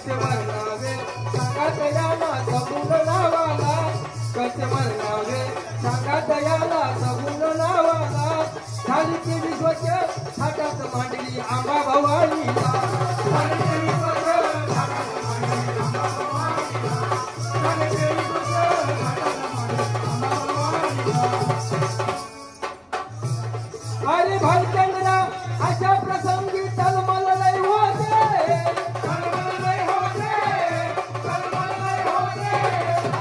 कसे म्हणावे सांगा दयाला सगुण नावाला कसे म्हणावे सांगा दयाला सगुण नावाला झाली ती विश्वच हातात मांडली आंबा भवानीला झाली ती विश्वच हातात मांडली आंबा भवानीला झाली ती विश्वच हातात मांडली आंबा भवानीला अरे भाईचंद्रा अशा प्रसंगी तलमल लय होते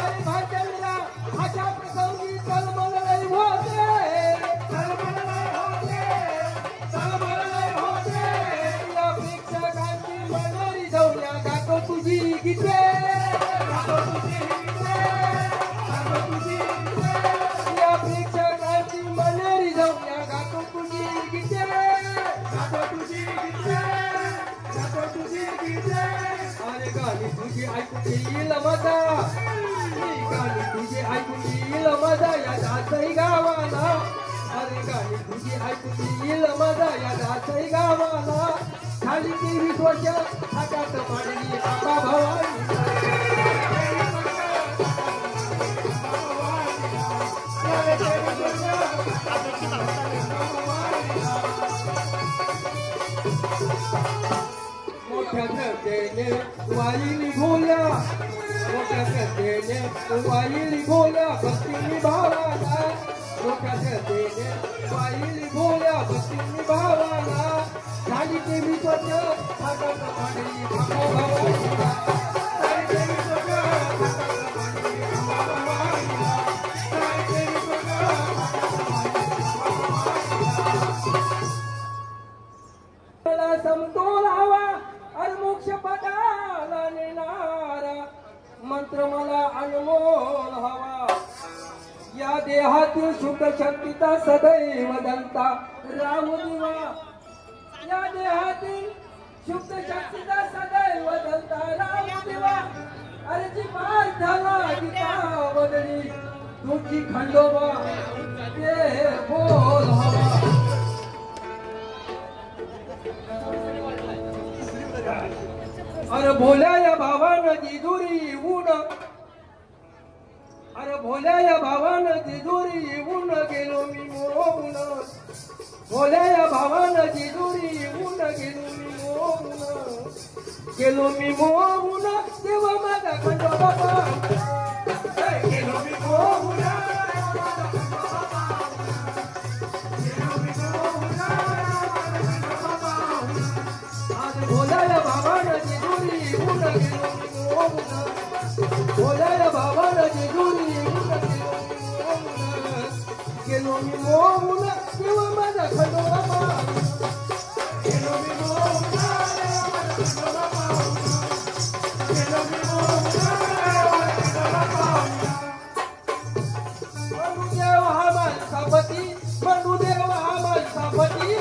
अरे भाईचंद्रा अशा प्रसंगी तलमल लय होते या प्रेक्षकांची मनोरी जाऊया गातो तुझी गीते या प्रेक्षकांची मनोरी जाऊया गातो तुझी गीते अरे गाणी तुझी ऐकून येईल मजा गाणी तुझी ऐकून येईल मजा या दासही गावाला अरे गाणी तुझी ऐकून येईल मजा या दासही गावाला झाली ती विश्वच हातात मांडली आंबा भवानी मोठ्या श्रद्धेने वाईली भोल्या मोठ्या श्रद्धेने वाईली भोल्या भक्तीनी भावाला मोठ्या श्रद्धेने वाईली भोल्या भक्तीनी भावाला झाली ते विश्वच हातात मांडली आंबा भवानीला झाली ते विश्वच हातात मांडली आंबा भवानीला झाली ते विश्वच हातात मांडली समतोल हवा अरे मोक्ष पदाला नेणारा मंत्र मला अनमोल हवा या देहातील सुख शक्तीचा सदैव दंता राहू दिवा या देहातील सुख शक्तीचा सदैव दंता राहू दिवा अरे जी पार्थाला गीता बदली तुझी खंडोबा ते बोल हवा अरे भोल्या या भावानं जिजुरी ऊन अरे भोल्या या भावानं जिजुरी ऊन गेलो मी मोहून भोल्या या भावानं जिजुरी ऊन गेलो मी मोहून तेव्हा माझा खंडोबा गेलो मी मोहून भोल्या भावानं जिजुरी ऊन भोल्या भावानं जिजुरी गेलो मी मोहून तेव्हा माझा खंडोबा गेलो मी मोहून गेलो मी मनुदेव हा माणसापती मनुदेव हा माणसापती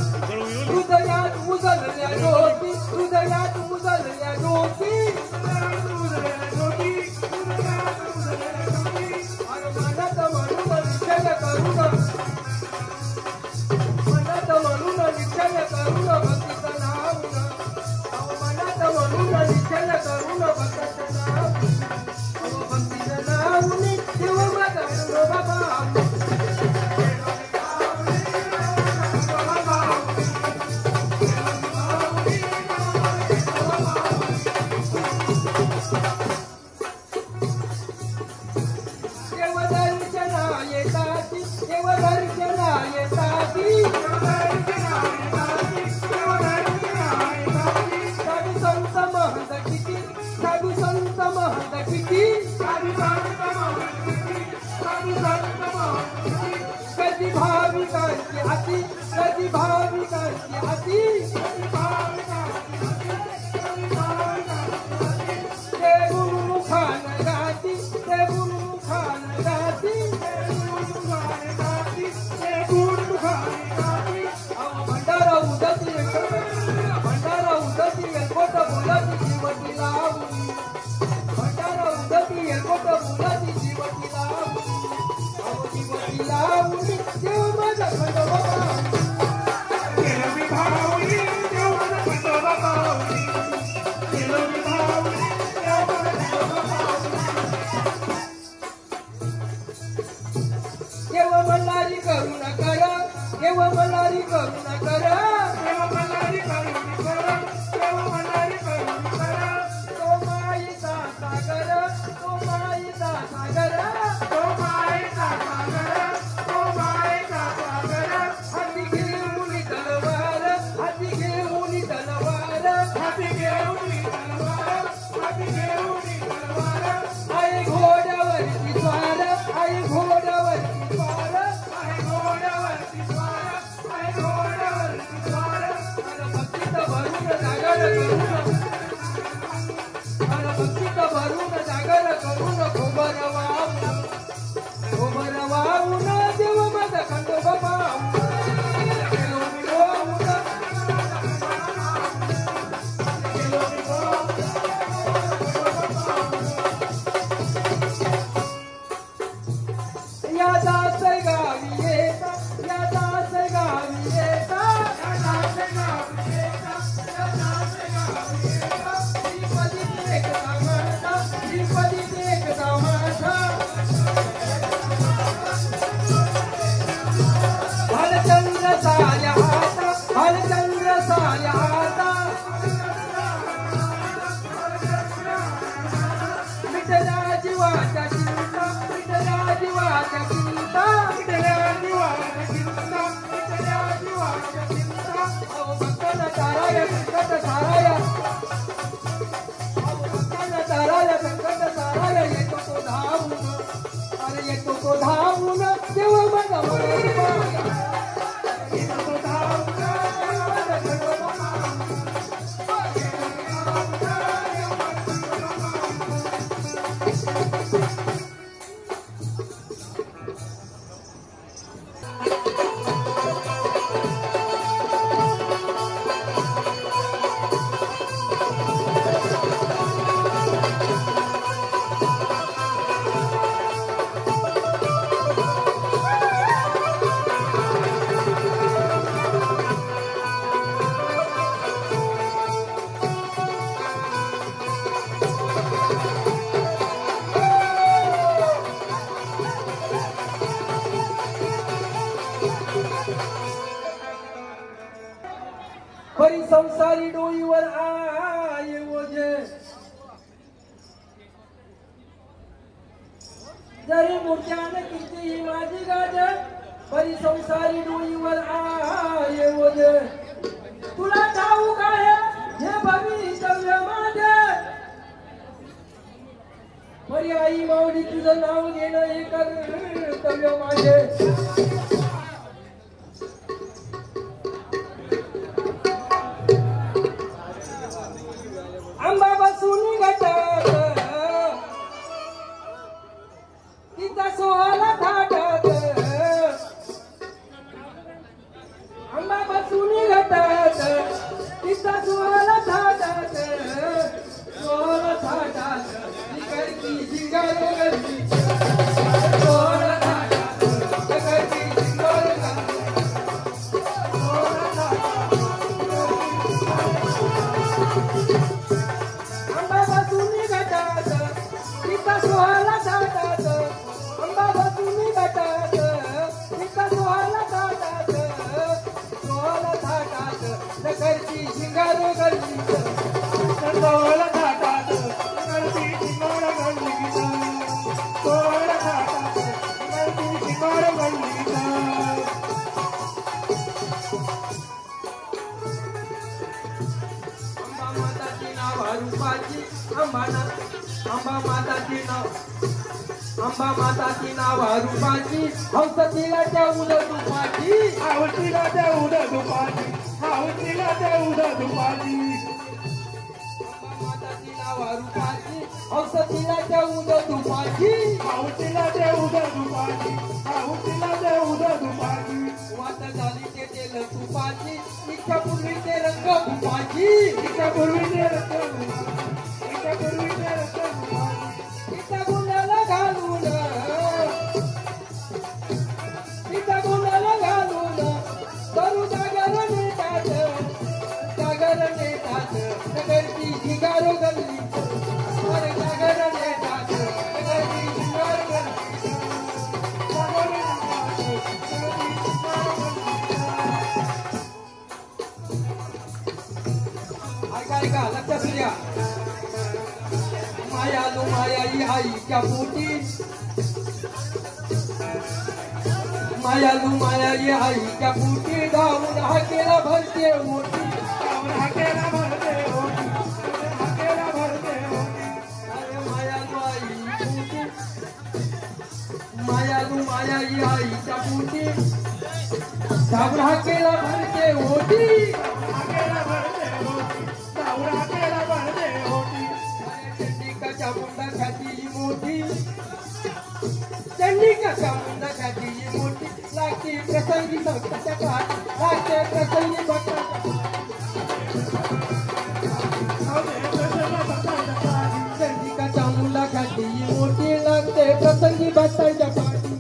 हृदयात उजळल्या ज्योती हृदयात उजळल्या ज्योती मनात म्हणून निश्चय करून मनात म्हणून निश्चय करून भक्तीचं नाव मनात म्हणून निश्चय करून भक्ताचं नाव भक्तीचं नाव तेव्हा माझा बाबा कधी भाविकांची हाती कधी भाविकांची हाती ते गुरुमुखान गाती ते गुरुमुखान गाती ते तो मायेचा सागर तो मायेचा सागर तो मायेचा सागर हाती घेऊन तलवार हाती घेऊन तलवार हाती घेऊन तलवार हाती घेऊन तलवार आहे घोड्यावरती स्वार आहे घोड्यावरती स्वार आहे घोड्यावरती स्वार आहे घोड्यावरती स्वार भक्तीत भरून जागर करून भक्तीत भरून जागर करून खोबर वाहून देव माझा खंडोबा पाहून गेलो मी रोहून या दास गावी येता या दास गावी येता श्रीपदी देखता माझा श्रीपदी देखता माझा भालचंद्र साल्या हाता भालचंद्र साल्या हाता विठ्ठला जीवाच्या चिंता विठ्ठला जीवाच्या चिंता विठ्ठला जीवाच्या चिंता विठ्ठला जीवाच्या चिंता अहो भक्तांना ताराया संकट साराया अहो भक्तांना ताराया संकट साराया येतो तो धावून अरे येतो तो धावून देव माझा मनात पाया येतो तो धावून देव माझा खंडोबा पाया. परी संसारी डोईवर आये ओझे जरी मूर्त्यान कितीही माझी गाज परी संसारी डोईवर आये ओझे तुला ठाऊक आहे हे भवितव्य माझे परी आई माऊली तुझं नाव घेणं हे कर्तव्य माझे आंबा बसून गटात तिचा सोहळा थाटात आंबा बसून गटात तिचा सोहळा थाटात सोहळा थाटात करती शिंगार करती सोहळा थाटात करती शिंगार करती आंबा बसून गटात तिचा सोहळा थाटात आंबा बसून गटात तिचा सोहळा थाटात सोहळा थाटात करती शिंगार करती सोहळा थाटात करती शिंगार गल्लीत सोहळा थाटात करती शिंगार गल्लीत अंबा माताची नाव रूपाची अंबा माताची नाव रूपाची हंस तिला त्या उद दुपाची आवतीला देऊद दुपारी आवतीला देऊद दुपारी अंबा माताची नाव रूपाची हंस तिला त्या उद दुपाची आवतीला देऊद दुपारी आवतीला देऊद दुपारी वाट झाली ते तेल तुपाची इच्छा पूर्वी ते रंग तुपाची इथं पूर्वीचे रंग इथं पूर्वीचे रंग इच्छा गुंडाला घालून इच्छा गुंडाला घालून करू जागर नेतात नगरची शिंगारो गल्ली अरे जागर नेतात नगरची शिंगारो गल्ली ऐका लक्षात द्या मायालू मायाई आईच्या पोटी मायालू मायाई आईच्या पोटी धावून हाकेला भरते मोठी धावून हाकेला भरते ओटी हाकेला भरते ओटी अरे मायालू आई पोटी मायालू मायाई आईच्या पोटी धावून हाकेला भरते ओटी हाकेला भरते ओटी धावून हाकेला भरते ओटी चंडिकाच्या मुंडाखाती मोठी चंडिकाच्या मुंडाखाती मोठी लागते प्रसंगी भक्ताच्या काठ लागते प्रसंगी भक्ताच्या चंडिकाच्या मुंडाखाती मोठी लागते प्रसंगी भक्ताच्या पाठी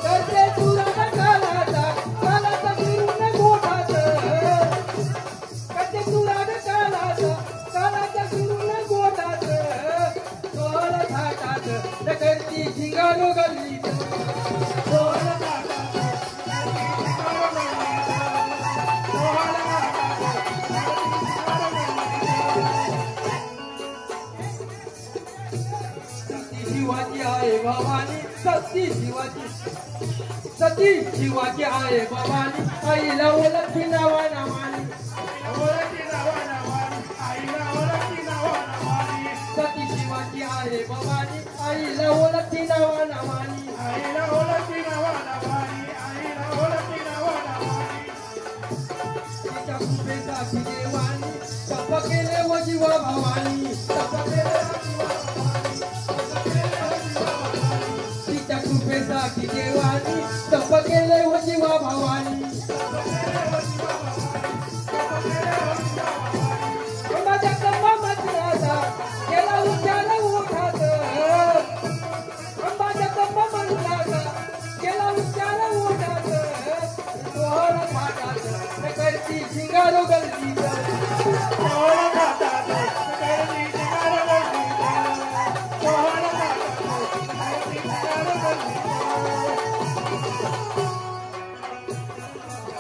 करते तुराला कालाचा कालाचा फिरून गोठात करते तुराला कालाचा कालाचा फिरून गोठात सोहळ घाटात करती झिंगारो गल्लीत शिवाची आहे भवानी सती शिवाची आहे भवानी आईला ओळखी नावा नावानी सती शिवाची आहे भवानी आईला ओळखी नावा नावानी तिच्या कृपेसाठी देवानी तप केले व जीवा भवानी तप केले तिच्या कृपेसाठी देवानी तप केले व जीवा भवानी माझ्या कंबा मजराचा केला उच्चार ओठात माझ्या कंबा मजराचा केला उच्चार ओठात सोहळ घाटात करती झिंगारो गल्लीत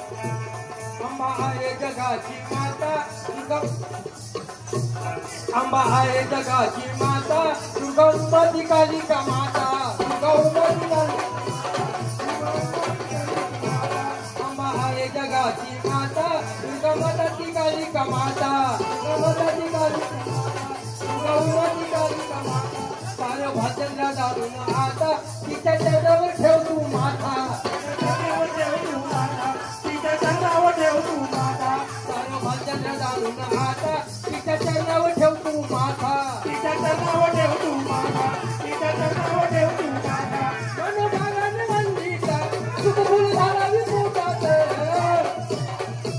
अंबा आहे जगाची माता अंबा आहे जगाची माता दुर्गंमती कालिका माता दुर्गंमती अंबा आहे जगाची माता दुर्गंमती कालिका माता दुर्गंमती कालिका माता सार भाजनला दारून आता तिच्या चरणावर ठेव तू माथा सार भाजनला दारून आता तिच्या चरणावर ठेव तू माथा मनोभावाने वंदिता सुखफुल धारावी पोटात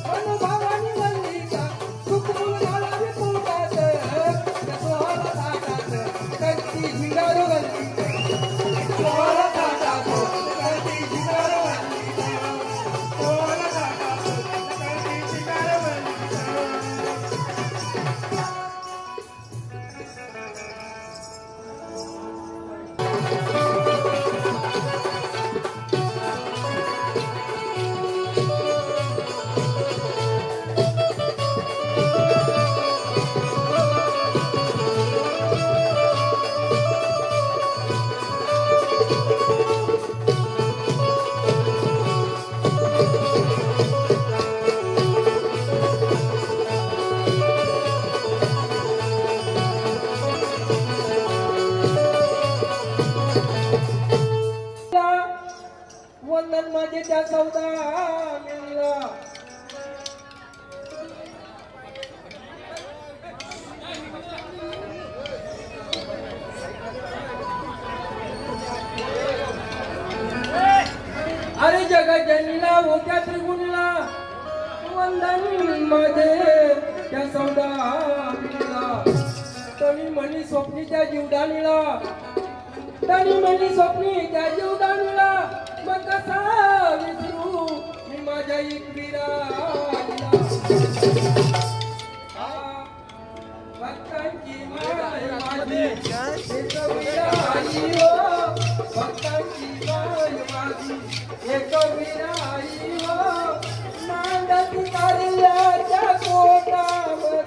मनोभावाने वंदिता सुखफुल धारावी पोटात सोहळ घाटात करती झिंगारो गल्लीत सोहळ घाटात करती झिंगारो गल्लीत वंदन माझे त्या सौदा मिळला अरे जगजनीला होत्या त्रिगुणीला वंदन माझे त्या सौदा मिळला तणी मनी स्वप्नीच्या जीवदानीला तणी मनी स्वप्नी त्या जीवदानीला मग कसा विसरू मी माझ्या एकविराला भक्तांची माय माझी एकविरा आई हो भक्तांची माय माझी एकविरा आई हो मांडती कार्याच्या कोटावर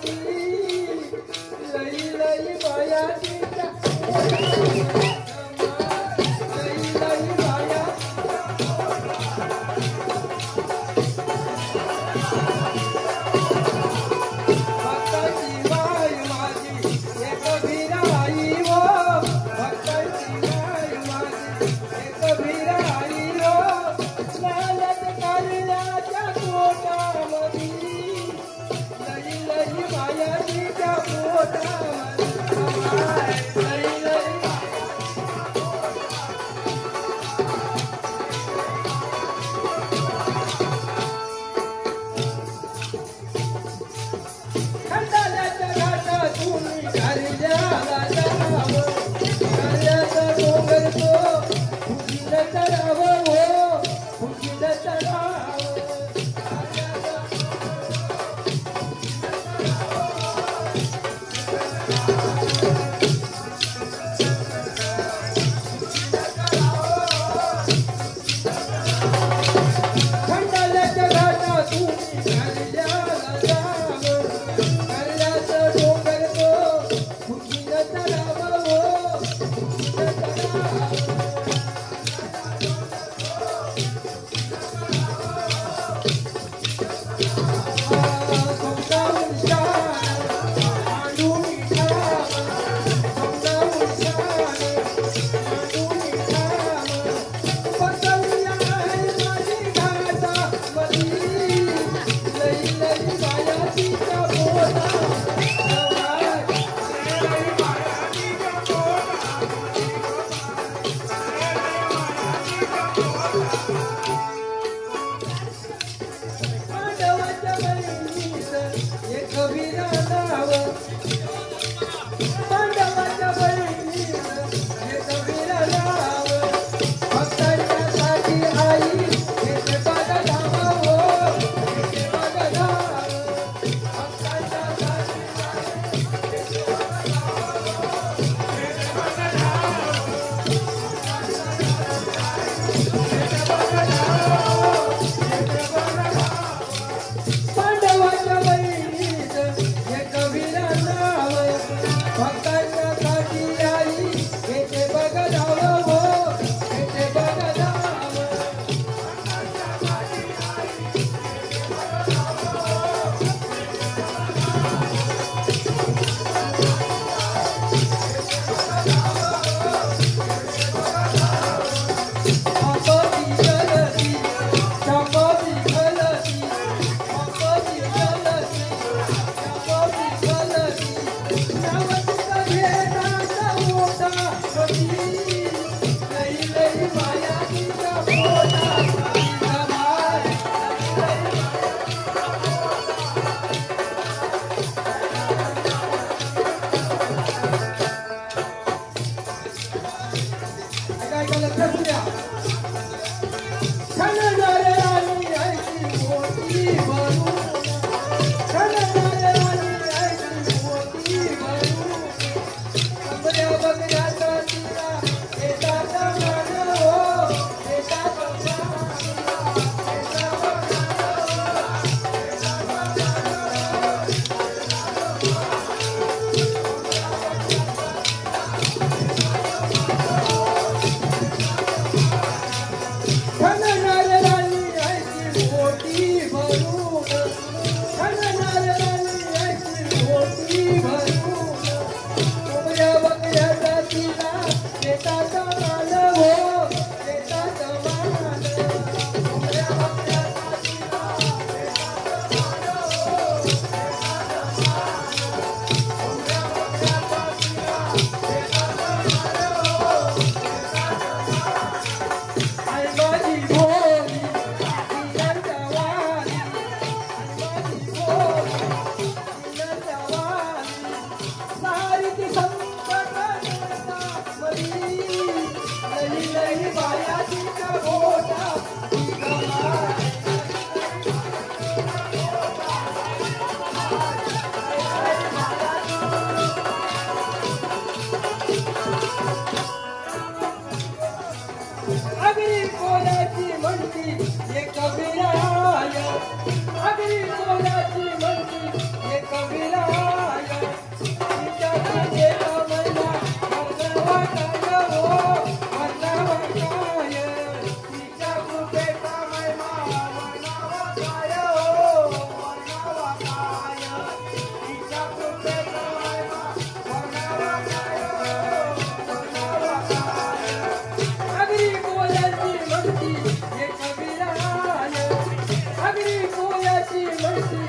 Mercy.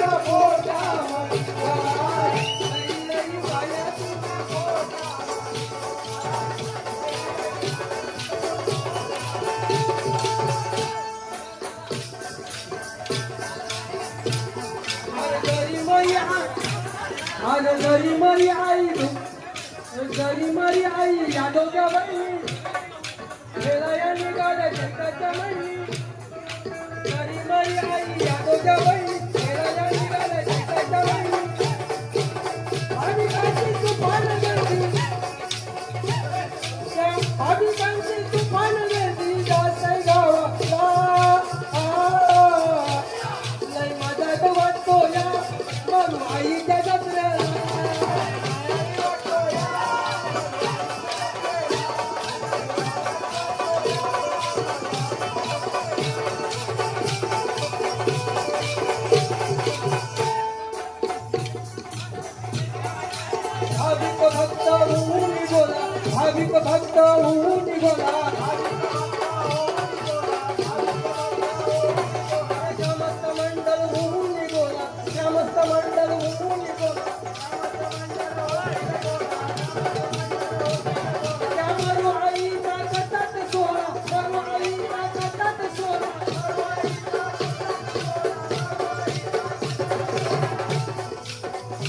तुझ्या पोटामध्ये लई लई बाया तुझ्या गरी मरी आई यादवच्या बहिणी खेळाया निघाल्या शेताच्या बहिणी गरी मरी आई यादवच्या बहिणी खेळाया निघाल्या शेताच्या बहिणी आम्ही कांची तुफान गर्दी आम्ही कांची तुफान गर्दी जास्त गावाला लय मजाच वाटतो या म्हणून आईच्या जत्रेला भाविक भक्त होऊन निघोला समस्त मंडल होऊन निघोला समस्त मंडल होऊन निघोला त्यामुळे आईचा कटात सोहळा त्यामुळे आईचा कटात सोहळा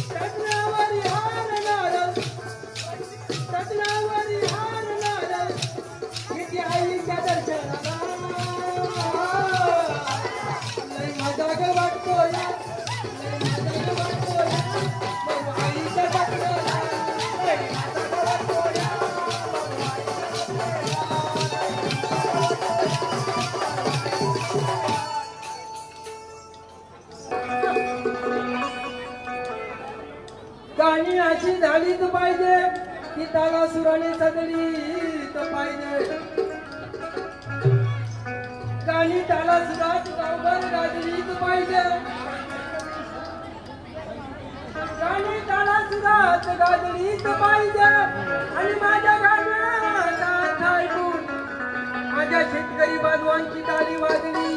चटण्यावरी हार नारळ चटण्यावरी हार नारळ किती आईच्या दर्शनाला लय मजा ग वाटतो या लय मजा ग वाटतो या मग आईच्या दर्शनाला लय मजा ग वाटतो या गाणी अशी झालीच पाहिजे की त्याला सुराने सदरीत पाहिजे गाणी त्याला सुरात गावभर गाजलीच पाहिजे गाणी त्याला सुरात गाजलीच पाहिजे आणि माझ्या गाण्याचा ऐकून माझ्या शेतकरी बांधवांची ताली वाजली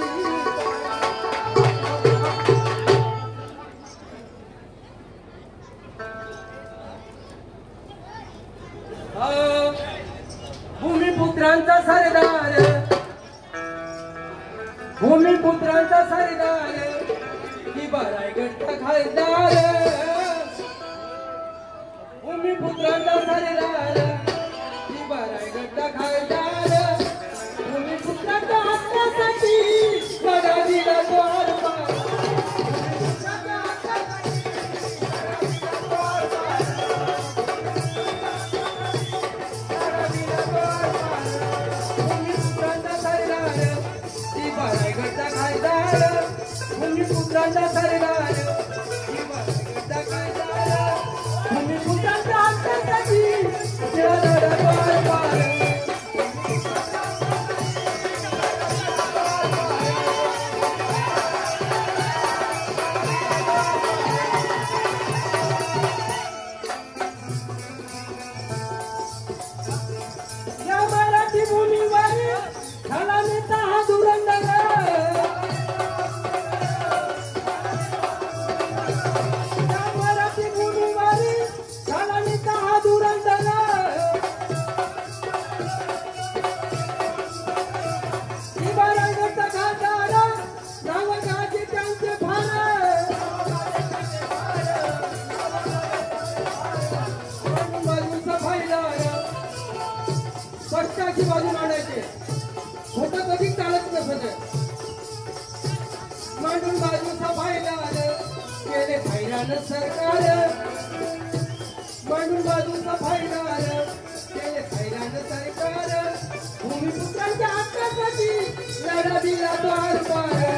भूमिपुत्रांचा सरदार भूमिपुत्रांचा सरदार ही बरायगडचा खासदार भूमिपुत्रांचा सरदार ही बरायगडचा खासदार भूमिपुत्रांच्या हक्कासाठी लढा दिला तो आरपार भूमिपुत्रांचा सरदार भूमिपुत्रांचा कायदार भूमिपुत्रांच्या हक्कासाठी लढा पार या मराठी भूमीवर झाला नेता हा धुरंधर कष्टाची बाजू मांडायचे खोटं कधी चालत नसत मांडून बाजूचा फायदा केले फायद्यानं सरकार मांडून बाजूचा फायदा केले फायद्यानं सरकार भूमिपुत्रांच्या हक्कासाठी लढा दिला तो आरपार